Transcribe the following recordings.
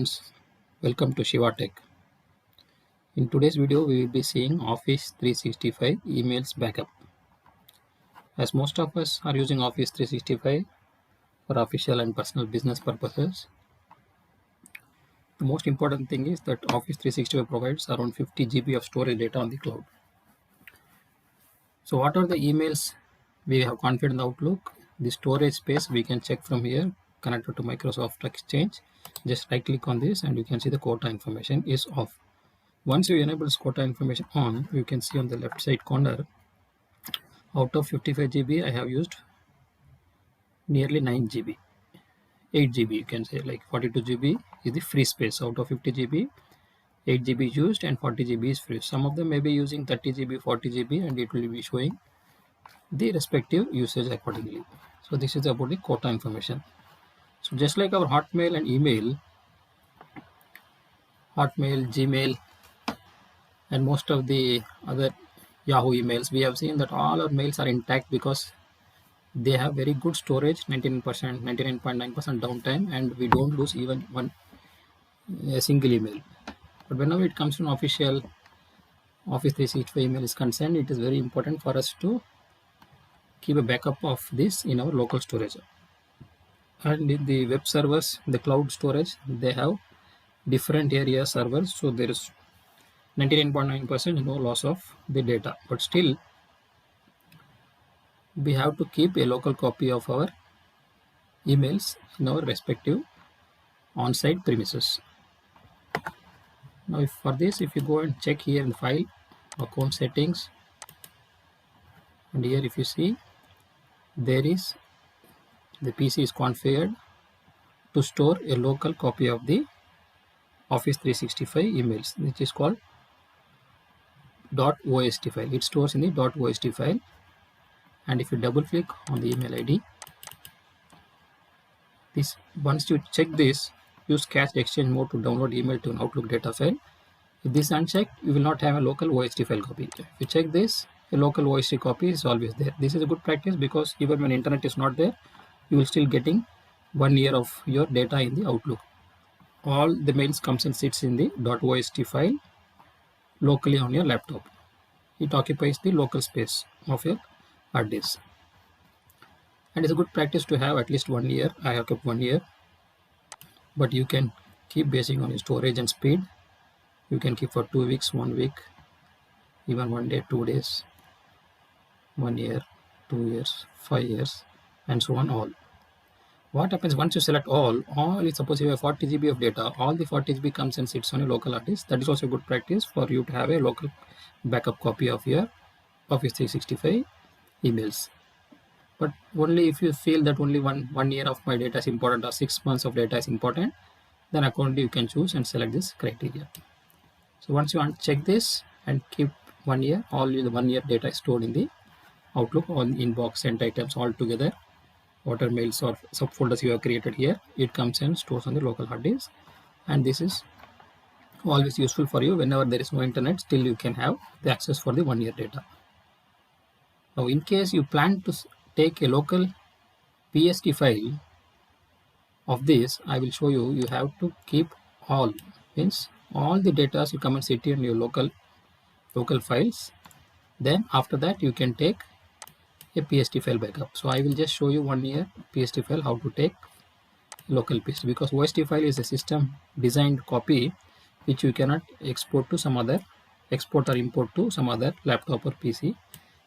friends, welcome to Shiva Tech. In today's video, we will be seeing Office 365 emails backup. As most of us are using Office 365 for official and personal business purposes, the most important thing is that Office 365 provides around 50 GB of storage data on the cloud. So what are the emails we have configured in Outlook? The storage space we can check from here, connected to Microsoft Exchange. Just right click on this and you can see the quota information is off. Once you enable this quota information on, you can see on the left side corner, out of 55 GB, I have used nearly 9 GB, 8 GB, you can say, like 42 GB is the free space. Out of 50 GB, 8 GB is used and 40 GB is free. Some of them may be using 30 GB, 40 GB, and it will be showing the respective usage accordingly. So this is about the quota information. So just like our Hotmail and email, Hotmail, Gmail, and most of the other Yahoo emails, we have seen that all our mails are intact because they have very good storage, 99%, 99.9% downtime, and we don't lose even a single email. But whenever it comes to an official Office 365 email is concerned, it is very important for us to keep a backup of this in our local storage. And in the web servers, the cloud storage, they have different area servers, so there is 99.9% no loss of the data, but still we have to keep a local copy of our emails in our respective on-site premises. Now if you go and check here in file, account settings, and here if you see, there is the PC is configured to store a local copy of the Office 365 emails, which is called .ost file. It stores in the .ost file, and if you double click on the email ID, this once you check this, use cached exchange mode to download email to an Outlook data file. If this is unchecked, you will not have a local OST file copy. If you check this, a local OST copy is always there. This is a good practice because even when internet is not there, you will still getting 1 year of your data in the Outlook. All the mails comes and sits in the .ost file locally on your laptop. It occupies the local space of your hard disk. And it's a good practice to have at least 1 year. I have kept 1 year, but you can keep basing on your storage and speed. You can keep for 2 weeks, 1 week, even 1 day, 2 days, 1 year, 2 years, 5 years, and so on. All. What happens once you select all is, suppose you have 40 GB of data, all the 40 GB comes and sits on a local hard disk. That is also a good practice for you to have a local backup copy of your Office 365 emails. But only if you feel that only one year of my data is important or 6 months of data is important, then accordingly you can choose and select this criteria. So once you uncheck this and keep 1 year, all the 1 year data is stored in the Outlook, on inbox, sent items all together, whatever mails or subfolders you have created here, it comes and stores on the local hard disk. And this is always useful for you whenever there is no internet, still you can have the access for the 1 year data. Now in case you plan to take a local PST file of this, I will show you, you have to keep all, means all the data you come and sit in your local files. Then after that you can take a PST file backup. So I will just show you 1 year PST file, how to take local PST, because OST file is a system designed copy which you cannot export to some other, export or import to some other laptop or PC.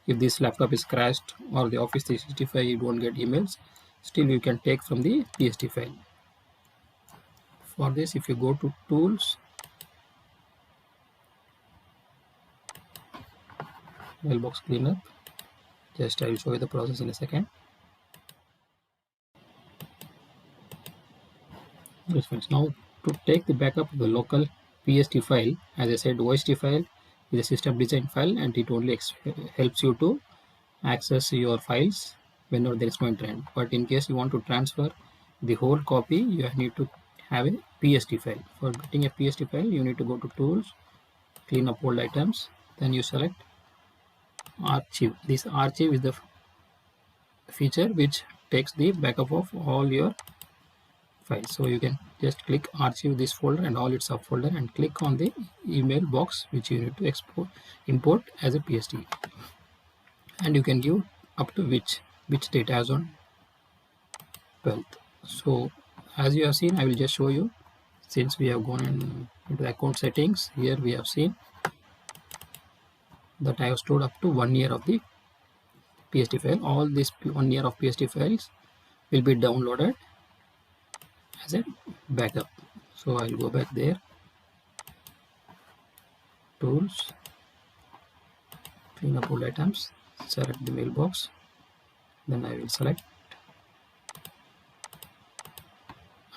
If this laptop is crashed or the Office 365 you don't get emails, still you can take from the PST file. For this, if you go to tools, mailbox cleanup, just I will show you the process in a second. Yes friends, now to take the backup of the local PST file, as I said, OST file is a system design file and it only helps you to access your files whenever there is no internet. But in case you want to transfer the whole copy, you need to have a PST file. For getting a PST file, you need to go to tools, clean up old items, then you select archive. This archive is the feature which takes the backup of all your file. So you can just click archive this folder and all its subfolder and click on the email box which you need to import as a PST, and you can give up to which date as on 12th. So as you have seen, I will just show you. Since we have gone into the account settings, here we have seen that I have stored up to 1 year of the PST file. All this 1 year of PST files will be downloaded as a backup. So I'll go back there, tools, clean up all items, select the mailbox, then I will select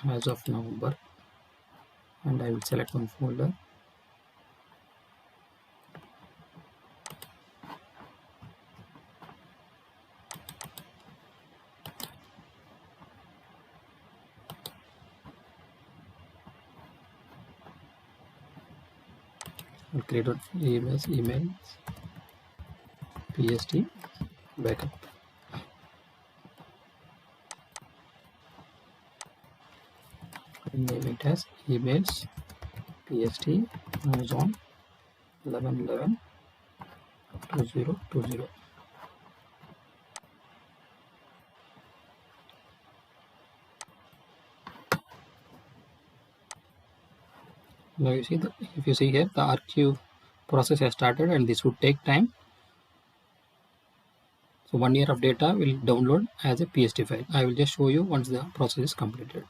as of November, and I will select one folder. I'll create emails PST backup. Name it as emails PST Amazon 11/11/2020. Now you see if you see here, the archive process has started and this would take time. So 1 year of data will download as a PST file. I will just show you once the process is completed.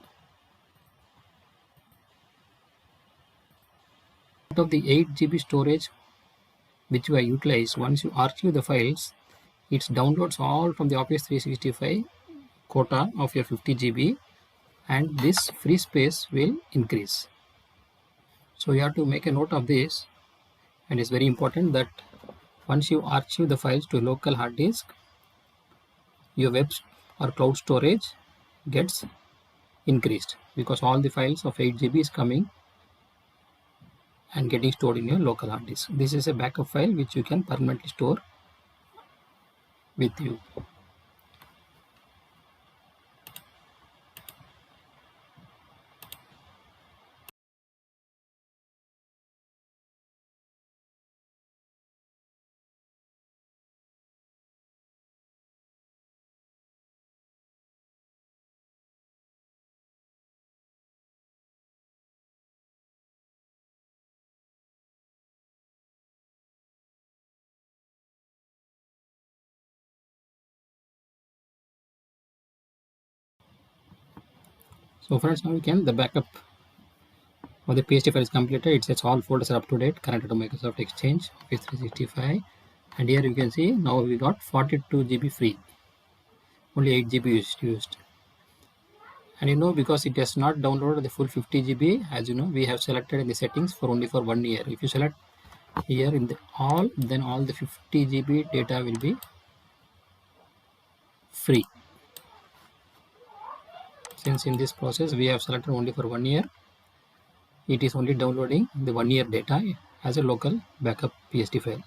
Out of the 8 GB storage which we utilize, once you archive the files, it downloads all from the Office 365 quota of your 50 GB, and this free space will increase. So you have to make a note of this, and it's very important that once you archive the files to a local hard disk, your web or cloud storage gets increased, because all the files of 8 GB is coming and getting stored in your local hard disk. This is a backup file which you can permanently store with you. So friends, now we can, the backup of the PST file is completed. It says all folders are up to date, connected to Microsoft Exchange, Office 365, and here you can see now we got 42 GB free, only 8 GB is used. And you know, because it has not downloaded the full 50 GB, as you know, we have selected in the settings for only for 1 year. If you select here in the all, then all the 50 GB data will be free. Since in this process we have selected only for 1 year, it is only downloading the 1 year data as a local backup PST file.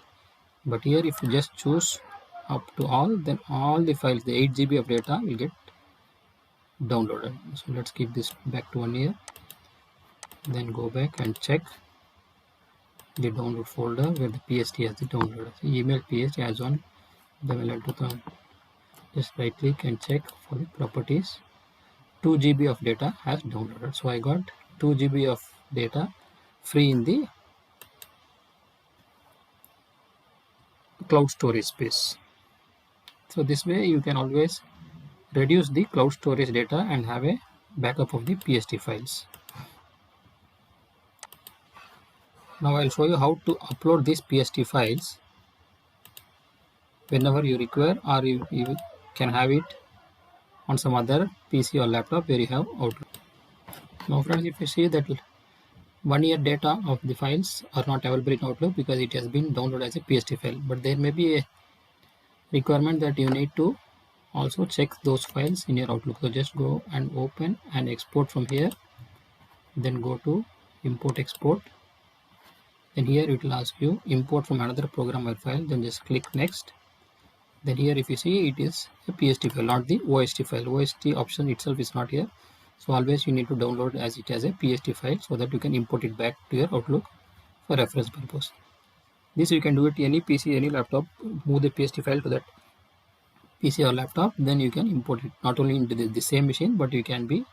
But here if you just choose up to all, then all the files, the 8 GB of data will get downloaded. So let's keep this back to 1 year, then go back and check the download folder where the PST has the download. So email PST as on the LL2000. Just right click and check for the properties. 2 GB of data has downloaded. So I got 2 GB of data free in the cloud storage space. So this way you can always reduce the cloud storage data and have a backup of the PST files. Now I'll show you how to upload these PST files whenever you require, or you can have it on some other PC or laptop where you have Outlook. Now friends, if you see that 1 year data of the files are not available in Outlook because it has been downloaded as a PST file, but there may be a requirement that you need to also check those files in your Outlook. So just go and open and export from here, then go to import export, then here it will ask you import from another program or file, then just click next. Then here if you see, it is a PST file, not the OST file. OST option itself is not here. So always you need to download as it as a PST file so that you can import it back to your Outlook for reference purpose. This you can do it any PC, any laptop. Move the PST file to that PC or laptop, then you can import it not only into the same machine, but you can be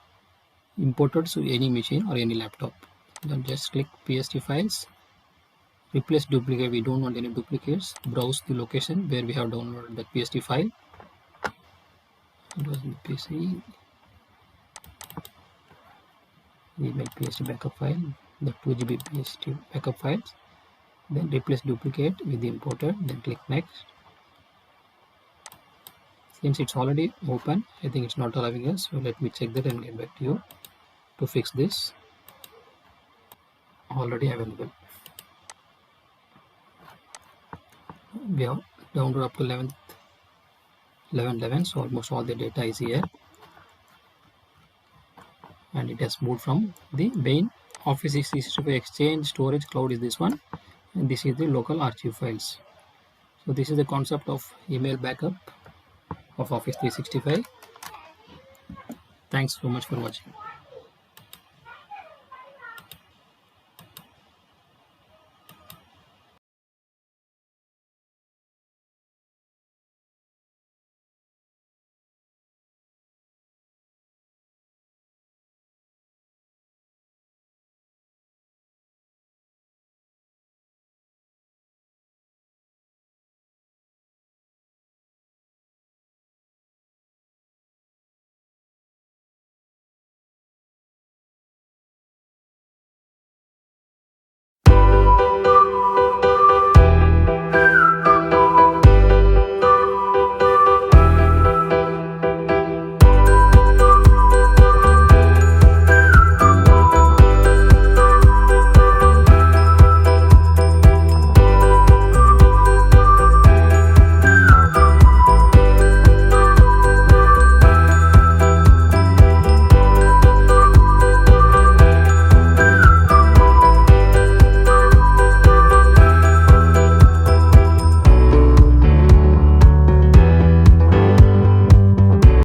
imported to any machine or any laptop. Then just click PST files, replace duplicate. We don't want any duplicates. Browse the location where we have downloaded the PST file. It was the PC email PST backup file, the 2 GB PST backup files. Then replace duplicate with the imported. Then click next. Since it's already open, I think it's not allowing us. So let me check that and get back to you to fix this. Already available. We have downloaded up to 11/11, so almost all the data is here, and it has moved from the main Office 365 Exchange storage cloud is this one, and this is the local archive files. So this is the concept of email backup of Office 365. Thanks so much for watching.